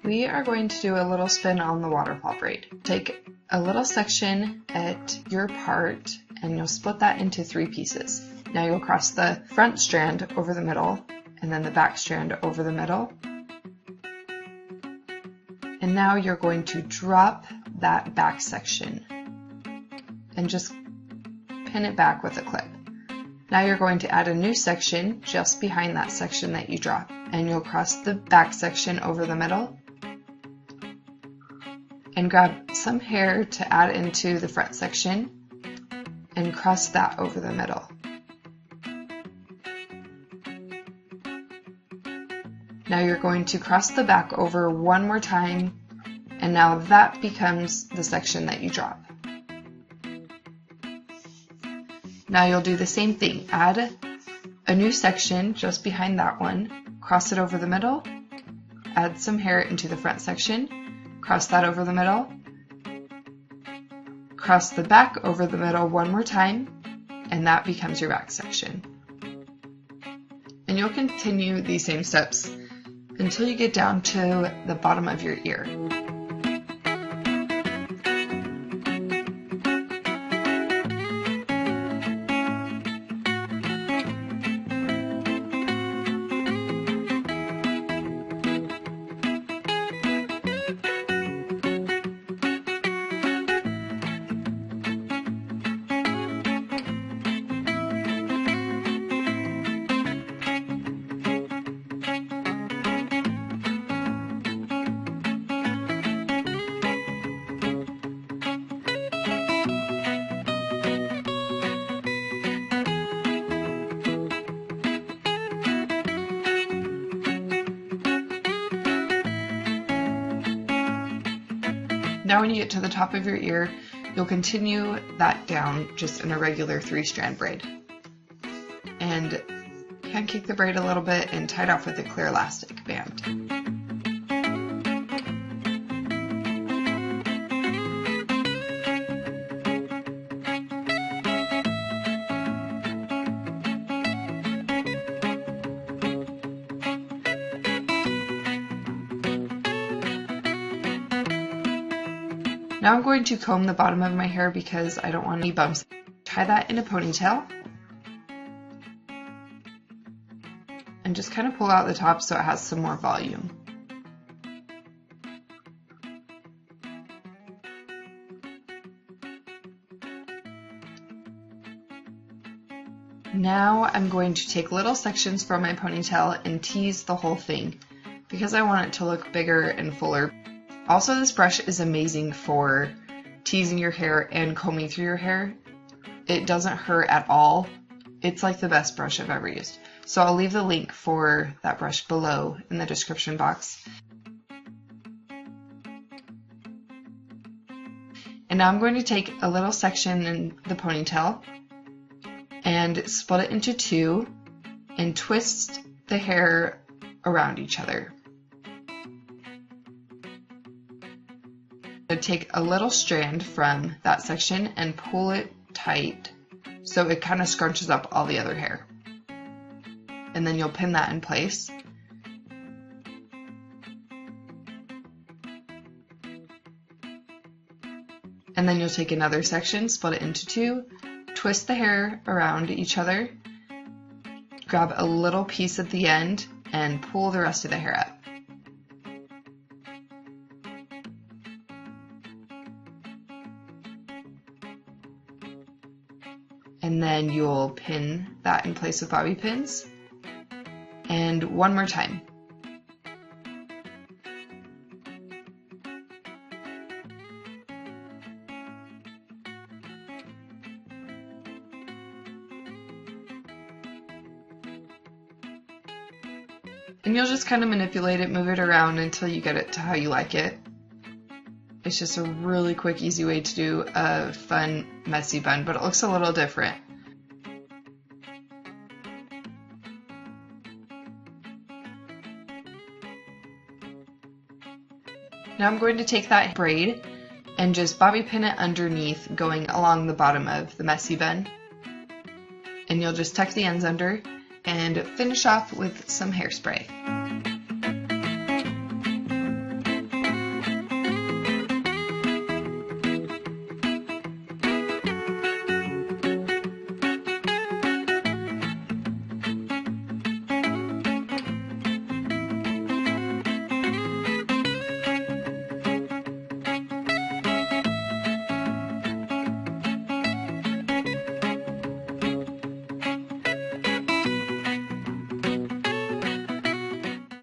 We are going to do a little spin on the waterfall braid. Take a little section at your part and you'll split that into 3 pieces. Now you'll cross the front strand over the middle and then the back strand over the middle. And now you're going to drop that back section and just pin it back with a clip. Now you're going to add a new section just behind that section that you dropped, and you'll cross the back section over the middle and grab some hair to add into the front section and cross that over the middle. Now you're going to cross the back over one more time, and now that becomes the section that you drop. Now you'll do the same thing. Add a new section just behind that one, cross it over the middle, add some hair into the front section, cross that over the middle, cross the back over the middle one more time, and that becomes your back section. And you'll continue these same steps until you get down to the bottom of your ear. Now when you get to the top of your ear, you'll continue that down just in a regular 3-strand braid. And pancake the braid a little bit and tie it off with a clear elastic band. Now I'm going to comb the bottom of my hair because I don't want any bumps. Tie that in a ponytail and just kind of pull out the top so it has some more volume. Now I'm going to take little sections from my ponytail and tease the whole thing because I want it to look bigger and fuller. Also, this brush is amazing for teasing your hair and combing through your hair. It doesn't hurt at all. It's like the best brush I've ever used. So I'll leave the link for that brush below in the description box. And now I'm going to take a little section in the ponytail and split it into 2 and twist the hair around each other. Take a little strand from that section and pull it tight so it kind of scrunches up all the other hair. And then you'll pin that in place. And then you'll take another section, split it into 2, twist the hair around each other, grab a little piece at the end, and pull the rest of the hair up. And then you'll pin that in place with bobby pins. And one more time. And you'll just kind of manipulate it, move it around until you get it to how you like it. It's just a really quick, easy way to do a fun, messy bun, but it looks a little different. Now I'm going to take that braid and just bobby pin it underneath, going along the bottom of the messy bun. And you'll just tuck the ends under and finish off with some hairspray.